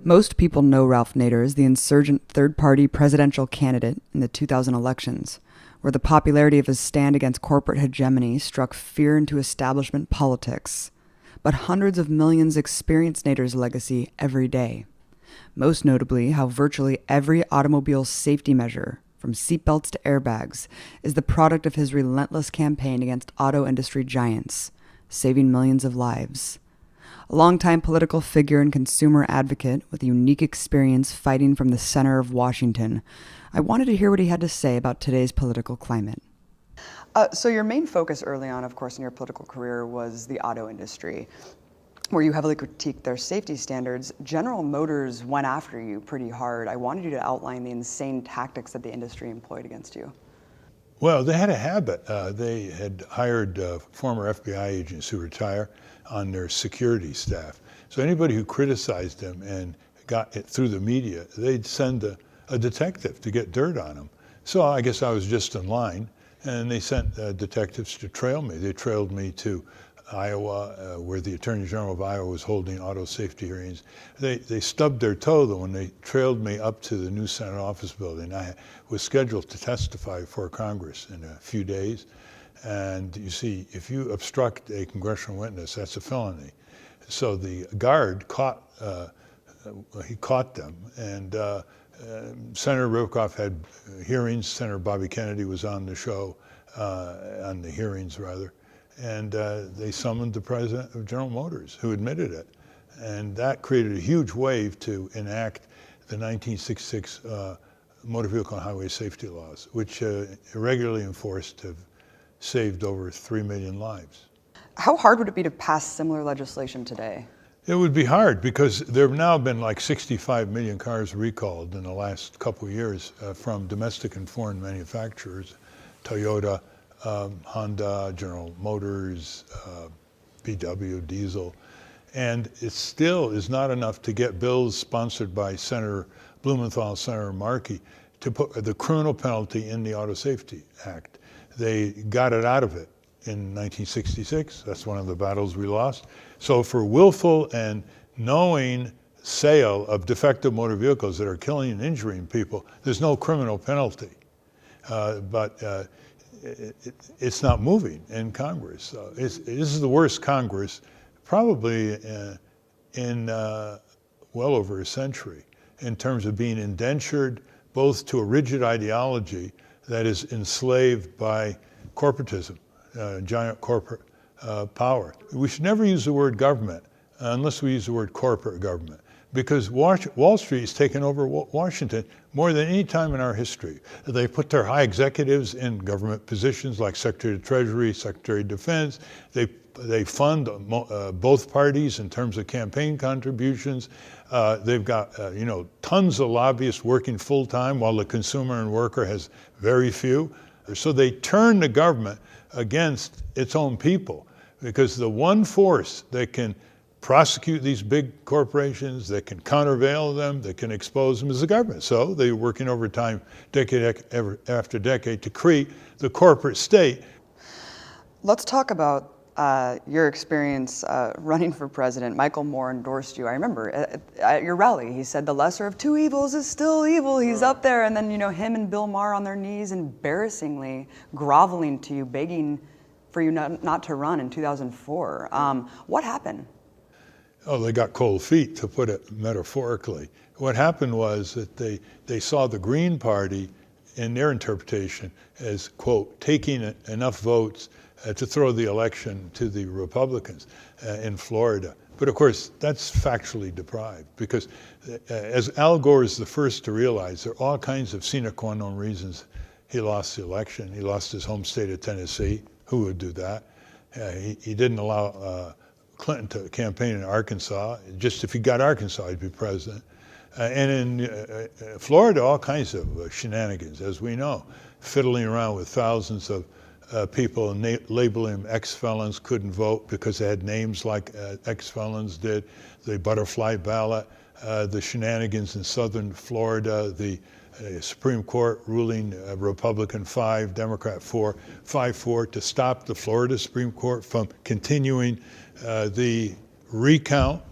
Most people know Ralph Nader as the insurgent third-party presidential candidate in the 2000 elections, where the popularity of his stand against corporate hegemony struck fear into establishment politics. But hundreds of millions experience Nader's legacy every day. Most notably, how virtually every automobile safety measure, from seatbelts to airbags, is the product of his relentless campaign against auto industry giants, saving millions of lives. A longtime political figure and consumer advocate with a unique experience fighting from the center of Washington, I wanted to hear what he had to say about today's political climate. So your main focus early on, of course, in your political career was the auto industry, where you heavily critiqued their safety standards. General Motors went after you pretty hard. I wanted you to outline the insane tactics that the industry employed against you. Well, they had a habit. They had hired former FBI agents who retire on their security staff. So anybody who criticized them and got it through the media, they'd send a detective to get dirt on them. So I guess I was just in line, and they sent detectives to trail me. They trailed me to Iowa, where the Attorney General of Iowa was holding auto safety hearings. They stubbed their toe, though, when they trailed me up to the new Senate office building. I was scheduled to testify before Congress in a few days. And you see, if you obstruct a congressional witness, that's a felony. So the guard caught them, and Senator Rivkoff had hearings. Senator Bobby Kennedy was on the show, on the hearings rather, and they summoned the president of General Motors, who admitted it. And that created a huge wave to enact the 1966 Motor Vehicle and Highway Safety Laws, which irregularly enforced have saved over 3 million lives. How hard would it be to pass similar legislation today? It would be hard because there have now been like 65 million cars recalled in the last couple of years from domestic and foreign manufacturers, Toyota, Honda, General Motors, VW, Diesel. And it still is not enough to get bills sponsored by Senator Blumenthal, Senator Markey, to put the criminal penalty in the Auto Safety Act. They got it out of it in 1966. That's one of the battles we lost. So for willful and knowing sale of defective motor vehicles that are killing and injuring people, there's no criminal penalty. But it's not moving in Congress. So this is the worst Congress probably in well over a century in terms of being indentured both to a rigid ideology that is enslaved by corporatism, giant corporate power. We should never use the word government unless we use the word corporate government, because Wall Street has taken over Washington more than any time in our history. They put their high executives in government positions like Secretary of Treasury, Secretary of Defense. They fund both parties in terms of campaign contributions. They've got tons of lobbyists working full time while the consumer and worker has very few. So they turn the government against its own people, because the one force that can prosecute these big corporations, that can countervail them, that can expose them is the government. So they're working overtime decade after decade to create the corporate state. Let's talk about your experience running for president. Michael Moore endorsed you. I remember at your rally, he said the lesser of two evils is still evil. He's up there, and then him and Bill Maher on their knees, embarrassingly groveling to you, begging for you not to run in 2004. What happened? Oh, they got cold feet, to put it metaphorically. What happened was that they saw the Green Party, in their interpretation, as, quote, taking enough votes to throw the election to the Republicans in Florida. But of course, that's factually deprived, because as Al Gore is the first to realize, there are all kinds of sine qua non reasons he lost the election. He lost his home state of Tennessee. Who would do that? He didn't allow Clinton to campaign in Arkansas. Just if he got Arkansas, he'd be president. And in Florida, all kinds of shenanigans, as we know, fiddling around with thousands of people and labeling them ex-felons, couldn't vote because they had names like ex-felons did, the butterfly ballot, the shenanigans in southern Florida, the Supreme Court ruling Republican 5, Democrat 4, 5-4 to stop the Florida Supreme Court from continuing the recount,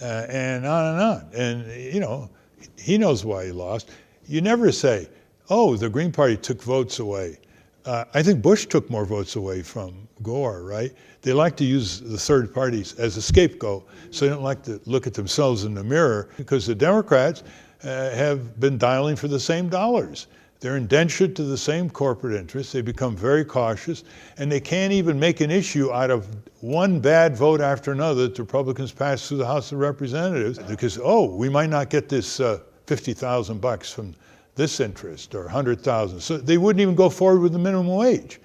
and on and on. And, you know, he knows why he lost. You never say, oh, the Green Party took votes away. I think Bush took more votes away from Gore, right? They like to use the third parties as a scapegoat, so they don't like to look at themselves in the mirror, because the Democrats have been dialing for the same dollars. They're indentured to the same corporate interests. They become very cautious, and they can't even make an issue out of one bad vote after another that the Republicans pass through the House of Representatives, because, oh, we might not get this $50,000 from this interest, or 100,000. So they wouldn't even go forward with the minimum wage,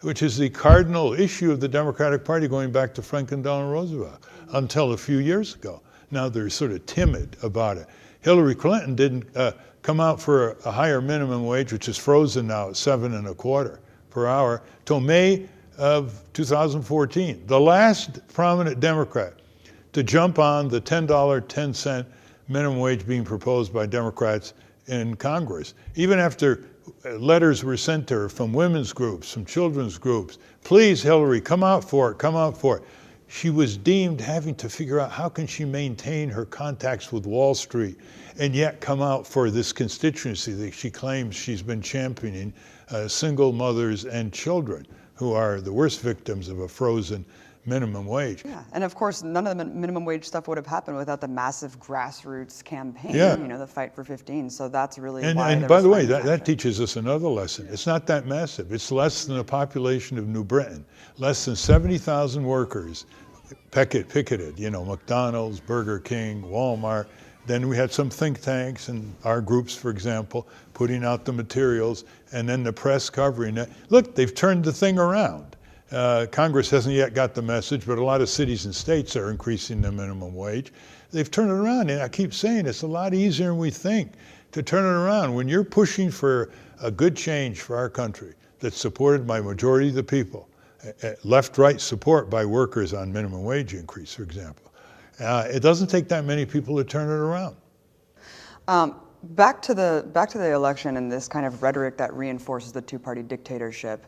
which is the cardinal issue of the Democratic Party going back to Franklin Delano Roosevelt until a few years ago. Now they're sort of timid about it. Hillary Clinton didn't come out for a higher minimum wage, which is frozen now at $7.25 per hour, till May of 2014. The last prominent Democrat to jump on the $10.10 minimum wage being proposed by Democrats in Congress. Even after letters were sent to her from women's groups, from children's groups, please, Hillary, come out for it, come out for it. She was deemed having to figure out how can she maintain her contacts with Wall Street and yet come out for this constituency that she claims she's been championing, single mothers and children, who are the worst victims of a frozen minimum wage. Yeah, and of course, none of the minimum wage stuff would have happened without the massive grassroots campaign, you know, the Fight for 15. So that's really why. And by the way, that teaches us another lesson. It's not that massive. It's less than the population of New Britain. Less than 70,000 workers picketed, you know, McDonald's, Burger King, Walmart. Then we had some think tanks and our groups, for example, putting out the materials, and then the press covering it. Look, they've turned the thing around. Congress hasn't yet got the message, but a lot of cities and states are increasing the minimum wage. They've turned it around, and I keep saying it's a lot easier than we think to turn it around. When you're pushing for a good change for our country that's supported by a majority of the people, left-right support by workers on minimum wage increase, for example, it doesn't take that many people to turn it around. Back to the election and this kind of rhetoric that reinforces the two-party dictatorship.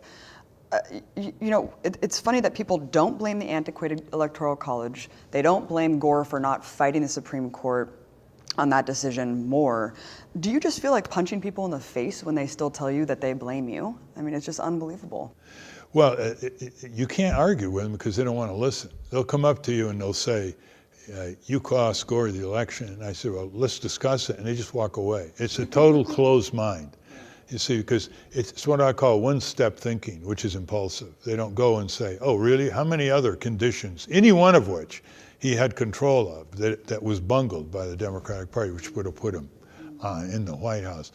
You know, it's funny that people don't blame the antiquated Electoral College. They don't blame Gore for not fighting the Supreme Court on that decision more. Do you just feel like punching people in the face when they still tell you that they blame you? I mean, it's just unbelievable. Well, you can't argue with them because they don't want to listen. They'll come up to you and they'll say, you cost Gore the election. And I say, well, let's discuss it. And they just walk away. It's a total closed mind. You see, because it's what I call one-step thinking, which is impulsive. They don't go and say, oh, really? How many other conditions, any one of which he had control of, that was bungled by the Democratic Party, which would have put him in the White House.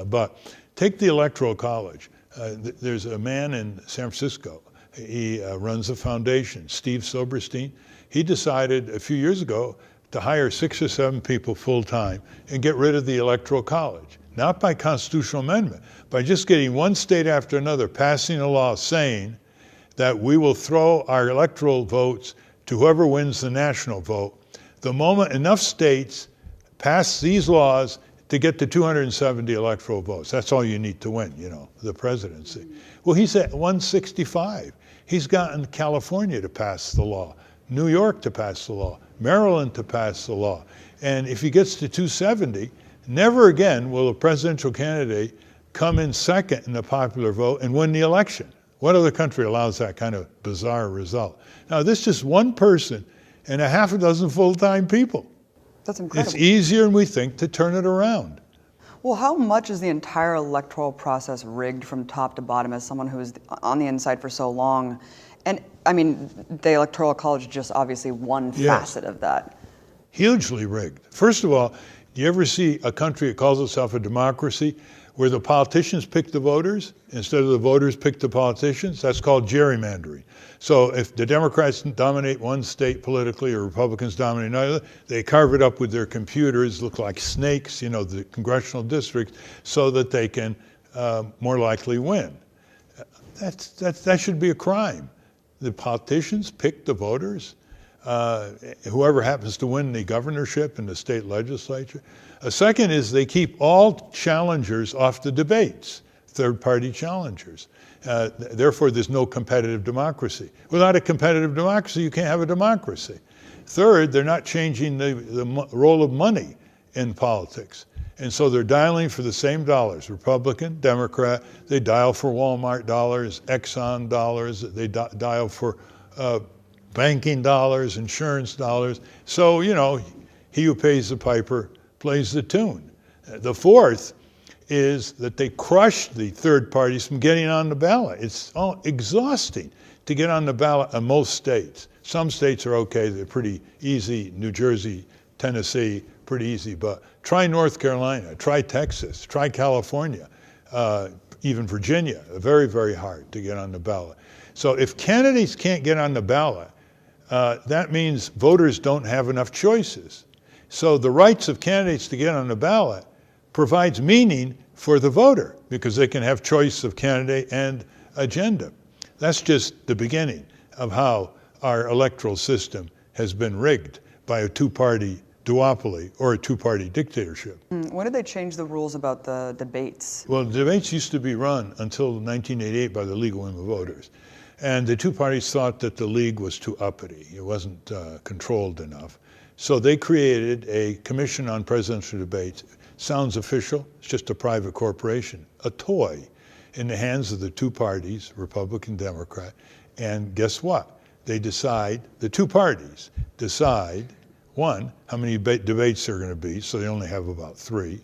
But take the Electoral College. There's a man in San Francisco. He runs a foundation, Steve Silberstein. He decided a few years ago to hire 6 or 7 people full-time and get rid of the Electoral College. Not by constitutional amendment, by just getting one state after another passing a law saying that we will throw our electoral votes to whoever wins the national vote. The moment enough states pass these laws to get to 270 electoral votes, that's all you need to win, you know, the presidency. Well, he's at 165. He's gotten California to pass the law, New York to pass the law, Maryland to pass the law. And if he gets to 270, never again will a presidential candidate come in second in the popular vote and win the election. What other country allows that kind of bizarre result? Now, this is just one person and a half a dozen full-time people. That's incredible. It's easier than we think to turn it around. Well, how much is the entire electoral process rigged from top to bottom as someone who is on the inside for so long? And, I mean, the Electoral College is just obviously one facet of that. Hugely rigged. First of all, do you ever see a country that calls itself a democracy where the politicians pick the voters instead of the voters pick the politicians. That's called gerrymandering. So if the Democrats dominate one state politically or Republicans dominate another, they carve it up with their computers, look like snakes, the congressional districts, so that they can more likely win. That should be a crime. The politicians pick the voters, whoever happens to win the governorship in the state legislature. A second is they keep all challengers off the debates, third-party challengers. Therefore, there's no competitive democracy. Without a competitive democracy, you can't have a democracy. Third, they're not changing the role of money in politics. And so they're dialing for the same dollars, Republican, Democrat. They dial for Walmart dollars, Exxon dollars. They dial for banking dollars, insurance dollars. So, he who pays the piper plays the tune. The fourth is that they crush the third parties from getting on the ballot. It's all exhausting to get on the ballot in most states. Some states are okay, they're pretty easy. New Jersey, Tennessee, pretty easy. But try North Carolina, try Texas, try California, even Virginia, very, very hard to get on the ballot. So if candidates can't get on the ballot, that means voters don't have enough choices. So the rights of candidates to get on the ballot provides meaning for the voter because they can have choice of candidate and agenda. That's just the beginning of how our electoral system has been rigged by a two-party duopoly or a two-party dictatorship. When did they change the rules about the debates? Well, the debates used to be run until 1988 by the League of Women Voters. And the two parties thought that the League was too uppity. It wasn't controlled enough. So they created a commission on presidential debates. Sounds official, it's just a private corporation, a toy in the hands of the two parties, Republican, Democrat. And guess what? They decide, the two parties decide, one, how many debates there are going to be, so they only have about 3.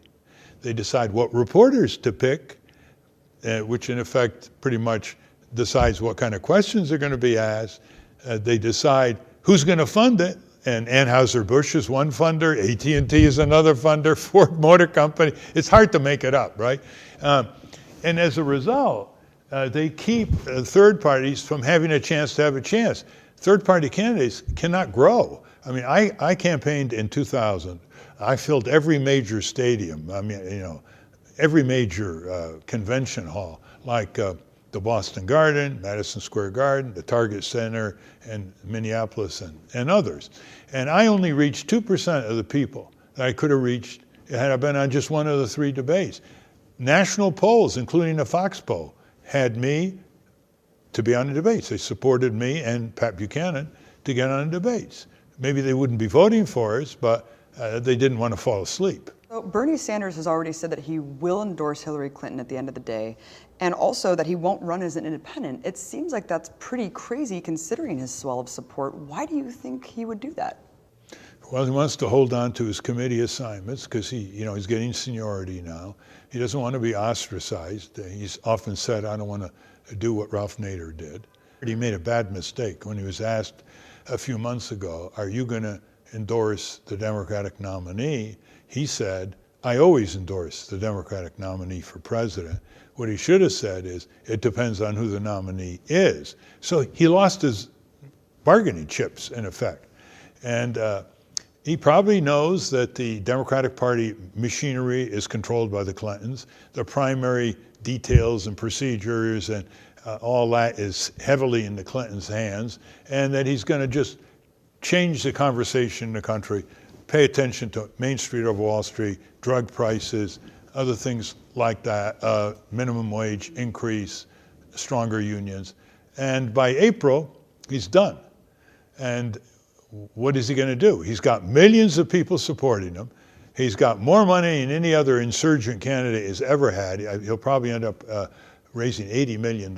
They decide what reporters to pick, which in effect pretty much decides what kind of questions are going to be asked. They decide who's going to fund it. And Anheuser-Busch is one funder, AT&T is another funder, Ford Motor Company. It's hard to make it up, right? And as a result, they keep third parties from having a chance to have a chance. Third-party candidates cannot grow. I mean, I campaigned in 2000. I filled every major stadium. I mean, every major convention hall, like the Boston Garden, Madison Square Garden, the Target Center, and Minneapolis, and others. And I only reached 2% of the people that I could have reached had I been on just one of the 3 debates. National polls, including the Fox poll, had me to be on the debates. They supported me and Pat Buchanan to get on the debates. Maybe they wouldn't be voting for us, but they didn't want to fall asleep. So Bernie Sanders has already said that he will endorse Hillary Clinton at the end of the day, and also that he won't run as an independent. It seems like that's pretty crazy considering his swell of support. Why do you think he would do that? Well, he wants to hold on to his committee assignments because he's getting seniority now. He doesn't want to be ostracized. He's often said, I don't want to do what Ralph Nader did. He made a bad mistake when he was asked a few months ago, are you going to endorse the Democratic nominee? He said, I always endorse the Democratic nominee for president. What he should have said is, it depends on who the nominee is. So he lost his bargaining chips, in effect. And he probably knows that the Democratic Party machinery is controlled by the Clintons. The primary details and procedures and all that is heavily in the Clintons' hands, and that he's going to just change the conversation in the country, pay attention to Main Street over Wall Street, drug prices, other things like that, minimum wage increase, stronger unions. And by April, he's done. And what is he going to do? He's got millions of people supporting him. He's got more money than any other insurgent candidate has ever had. He'll probably end up raising $80 million,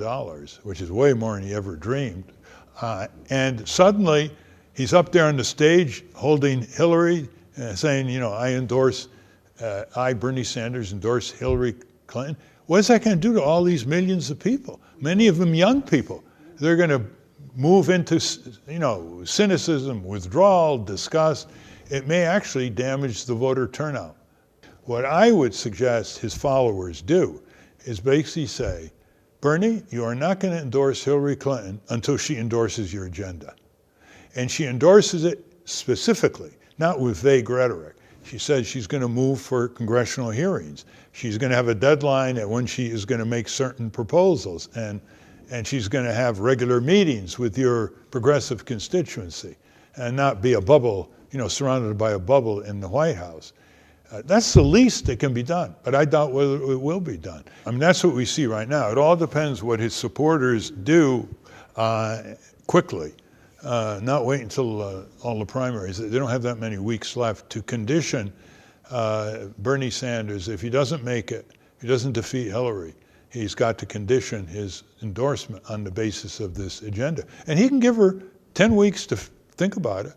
which is way more than he ever dreamed. And suddenly, he's up there on the stage holding Hillary, saying, I, Bernie Sanders, endorse Hillary Clinton. What is that going to do to all these millions of people? Many of them young people. They're going to move into, cynicism, withdrawal, disgust. It may actually damage the voter turnout. What I would suggest his followers do is basically say, Bernie, you are not going to endorse Hillary Clinton until she endorses your agenda. And she endorses it specifically, not with vague rhetoric. She says she's going to move for congressional hearings. She's going to have a deadline at when she is going to make certain proposals. And she's going to have regular meetings with your progressive constituency and not be a bubble, surrounded by a bubble in the White House. That's the least that can be done, but I doubt whether it will be done. I mean, that's what we see right now. It all depends what his supporters do quickly, not wait until all the primaries. They don't have that many weeks left to condition Bernie Sanders. If he doesn't make it, if he doesn't defeat Hillary, he's got to condition his endorsement on the basis of this agenda. And he can give her 10 weeks to think about it.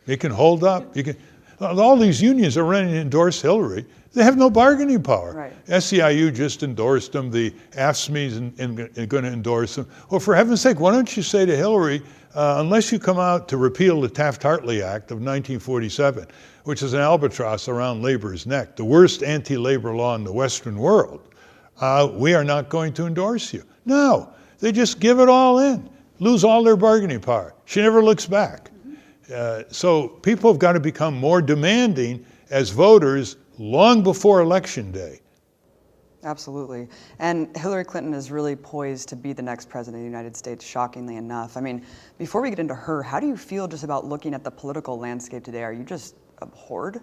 He can hold up. He can. All these unions are running to endorse Hillary. They have no bargaining power. Right. SEIU just endorsed them. The AFSCME is going to endorse them. Well, for heaven's sake, why don't you say to Hillary, unless you come out to repeal the Taft-Hartley Act of 1947, which is an albatross around labor's neck, the worst anti-labor law in the Western world, we are not going to endorse you. No, they just give it all in, lose all their bargaining power. She never looks back. So people have got to become more demanding as voters long before Election Day. Absolutely. And Hillary Clinton is really poised to be the next president of the United States, shockingly enough. I mean, before we get into her, how do you feel just about looking at the political landscape today? Are you just abhorred?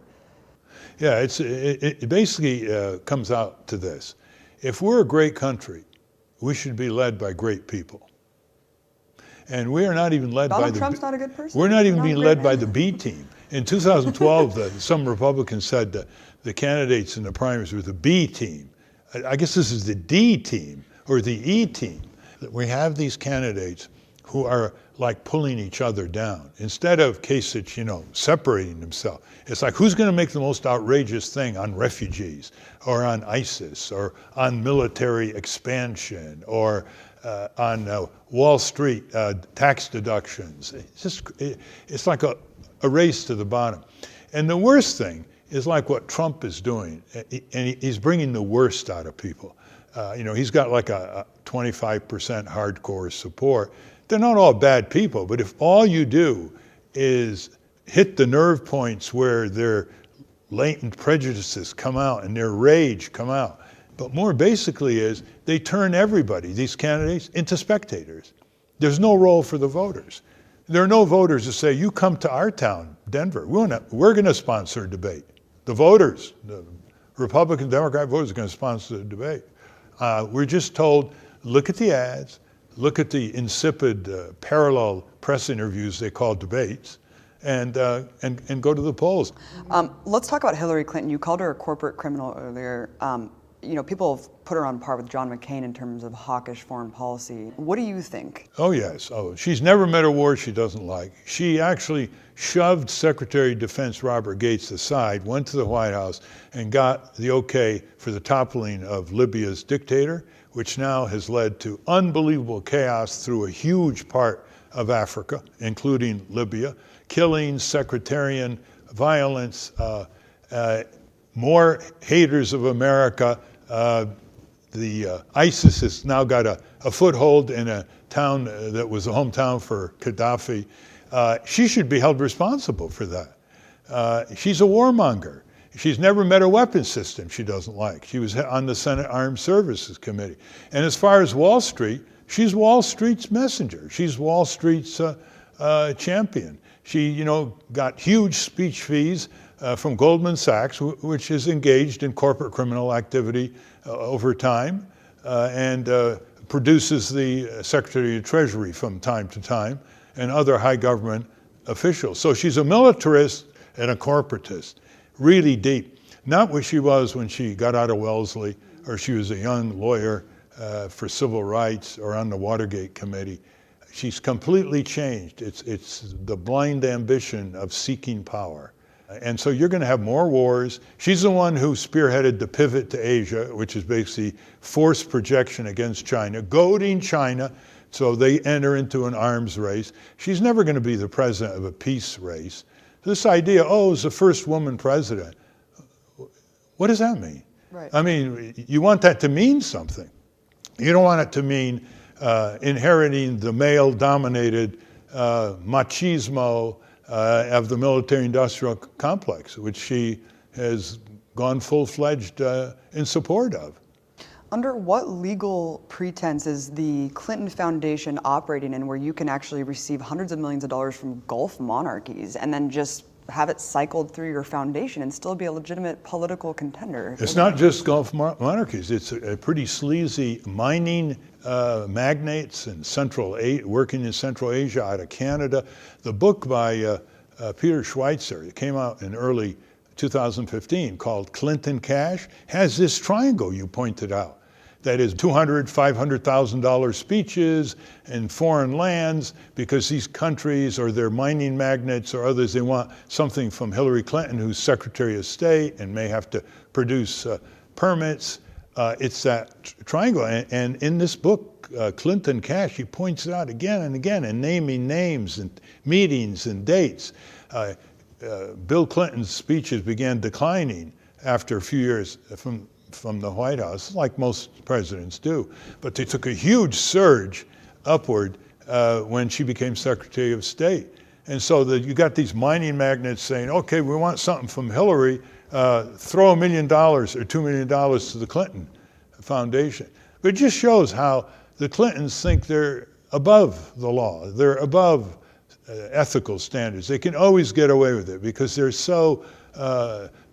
Yeah, it basically comes out to this. If we're a great country, we should be led by great people. And we are not even led by the... Donald Trump's not a good person? We're not even being led by the B team. In 2012, some Republicans said that the candidates in the primaries were the B team. I guess this is the D team or the E team. That we have these candidates who are like pulling each other down. Instead of Kasich, separating themselves. It's like, who's going to make the most outrageous thing on refugees or on ISIS or on military expansion or on Wall Street tax deductions? It's like a race to the bottom. And the worst thing is like what Trump is doing, and he's bringing the worst out of people. He's got like a 25% hardcore support. They're not all bad people, but if all you do is hit the nerve points where their latent prejudices come out and their rage come out, but more basically is they turn everybody, these candidates, into spectators. There's no role for the voters. There are no voters to say, you come to our town, Denver, we're going to sponsor a debate. The voters, the Republican, Democrat voters are going to sponsor the debate. We're just told, look at the ads, look at the insipid parallel press interviews they call debates, and go to the polls. Let's talk about Hillary Clinton. You called her a corporate criminal earlier. People have put her on par with John McCain in terms of hawkish foreign policy. What do you think? Oh, yes. She's never met a war she doesn't like. She actually shoved Secretary of Defense Robert Gates aside, went to the White House, and got the okay for the toppling of Libya's dictator, which now has led to unbelievable chaos through a huge part of Africa, including Libya, killings, sectarian violence, more haters of America. ISIS has now got a foothold in a town that was a hometown for Gaddafi. She should be held responsible for that. She's a warmonger. She's never met a weapons system she doesn't like. She was on the Senate Armed Services Committee. And as far as Wall Street, she's Wall Street's messenger. She's Wall Street's champion. She, got huge speech fees from Goldman Sachs, which is engaged in corporate criminal activity over time, and produces the Secretary of Treasury from time to time and other high government officials. So she's a militarist and a corporatist, really deep. Not what she was when she got out of Wellesley, or she was a young lawyer for civil rights, or on the Watergate Committee. She's completely changed. It's the blind ambition of seeking power. And so you're going to have more wars. She's the one who spearheaded the pivot to Asia, which is basically forced projection against China, goading China so they enter into an arms race. She's never going to be the president of a peace race. This idea, as the first woman president, What does that mean? Right. I mean, you want that to mean something. You don't want it to mean inheriting the male-dominated machismo of the military-industrial complex, which she has gone full-fledged in support of. Under what legal pretense is the Clinton Foundation operating in where you can actually receive hundreds of millions of dollars from Gulf monarchies and then just have it cycled through your foundation and still be a legitimate political contender? It's not just Gulf monarchies. It's a pretty sleazy mining magnates in working in Central Asia, out of Canada. The book by Peter Schweitzer, it came out in early 2015, called Clinton Cash, has this triangle you pointed out. That is $200,000, $500,000 speeches in foreign lands because these countries or their mining magnates or others, they want something from Hillary Clinton, who's Secretary of State and may have to produce permits. It's that triangle. And in this book, Clinton Cash, he points it out again and again and naming names and meetings and dates. Bill Clinton's speeches began declining after a few years from the White House, like most presidents do. But they took a huge surge upward when she became Secretary of State. And so you got these mining magnates saying, okay, we want something from Hillary, throw $1 million or $2 million to the Clinton Foundation. But it just shows how the Clintons think they're above the law. They're above ethical standards. They can always get away with it because they're so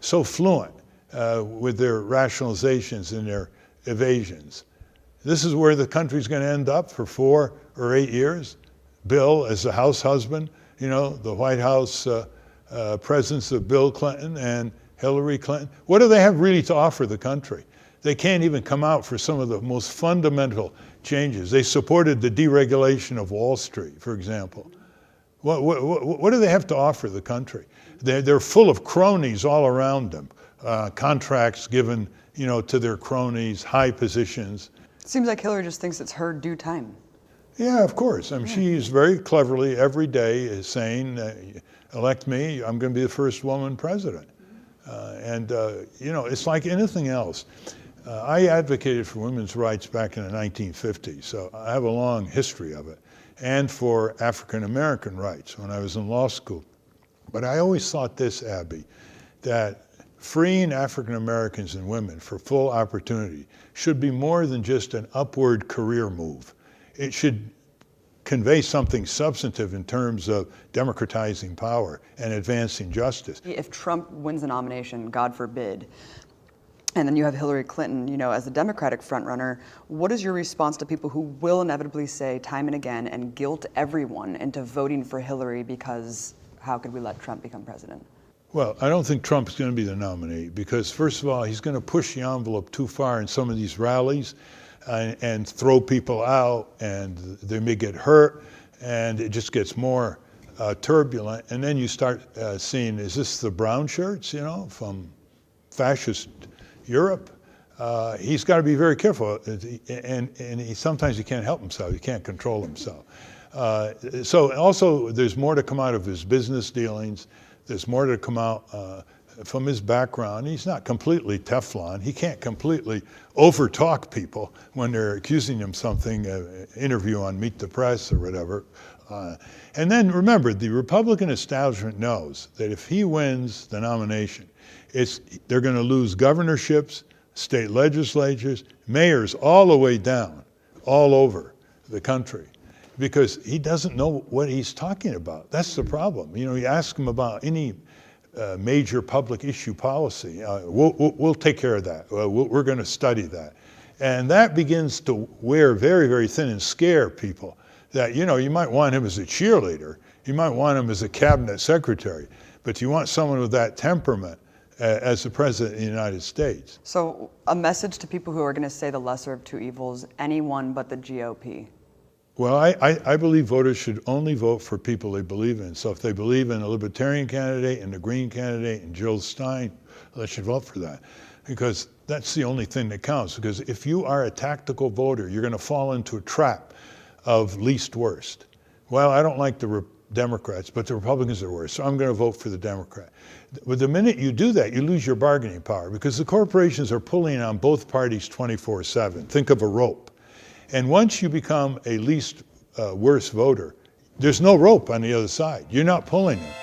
fluent with their rationalizations and their evasions. This is where the country's going to end up for 4 or 8 years. Bill as the house husband, the White House presence of Bill Clinton and Hillary Clinton. What do they have really to offer the country? They can't even come out for some of the most fundamental changes. They supported the deregulation of Wall Street, for example. What do they have to offer the country? They're full of cronies all around them. Contracts given, to their cronies, high positions. Seems like Hillary just thinks it's her due time. Yeah, of course. I mean, she's very cleverly every day is saying, elect me, I'm going to be the first woman president. It's like anything else. I advocated for women's rights back in the 1950s, so I have a long history of it, and for African American rights when I was in law school. But I always thought this, Abby, that freeing African Americans and women for full opportunity should be more than just an upward career move. It should convey something substantive in terms of democratizing power and advancing justice. If Trump wins the nomination, God forbid, and then you have Hillary Clinton, as the Democratic frontrunner, what is your response to people who will inevitably say time and again and guilt everyone into voting for Hillary because how could we let Trump become president? Well, I don't think Trump's going to be the nominee because, first of all, he's going to push the envelope too far in some of these rallies and throw people out, and they may get hurt, and it just gets more turbulent. And then you start seeing, is this the brown shirts, from fascist Europe? He's got to be very careful, and sometimes he can't help himself. He can't control himself. So also, there's more to come out of his business dealings. There's more to come out from his background. He's not completely Teflon. He can't completely overtalk people when they're accusing him something, interview on Meet the Press or whatever. And then remember, the Republican establishment knows that if he wins the nomination, they're going to lose governorships, state legislatures, mayors all the way down, all over the country. Because he doesn't know what he's talking about. That's the problem. You ask him about any major public issue policy, we'll take care of that. We're going to study that. And that begins to wear very, very thin and scare people that, you might want him as a cheerleader. You might want him as a cabinet secretary. But you want someone with that temperament as the president of the United States. So a message to people who are going to say the lesser of two evils, anyone but the GOP. Well, I believe voters should only vote for people they believe in. So if they believe in a Libertarian candidate and a Green candidate and Jill Stein, they should vote for that. Because that's the only thing that counts. Because if you are a tactical voter, you're going to fall into a trap of least worst. Well, I don't like the Democrats, but the Republicans are worse. So I'm going to vote for the Democrat. But the minute you do that, you lose your bargaining power because the corporations are pulling on both parties 24/7. Think of a rope. And once you become a least worse voter, there's no rope on the other side. You're not pulling them.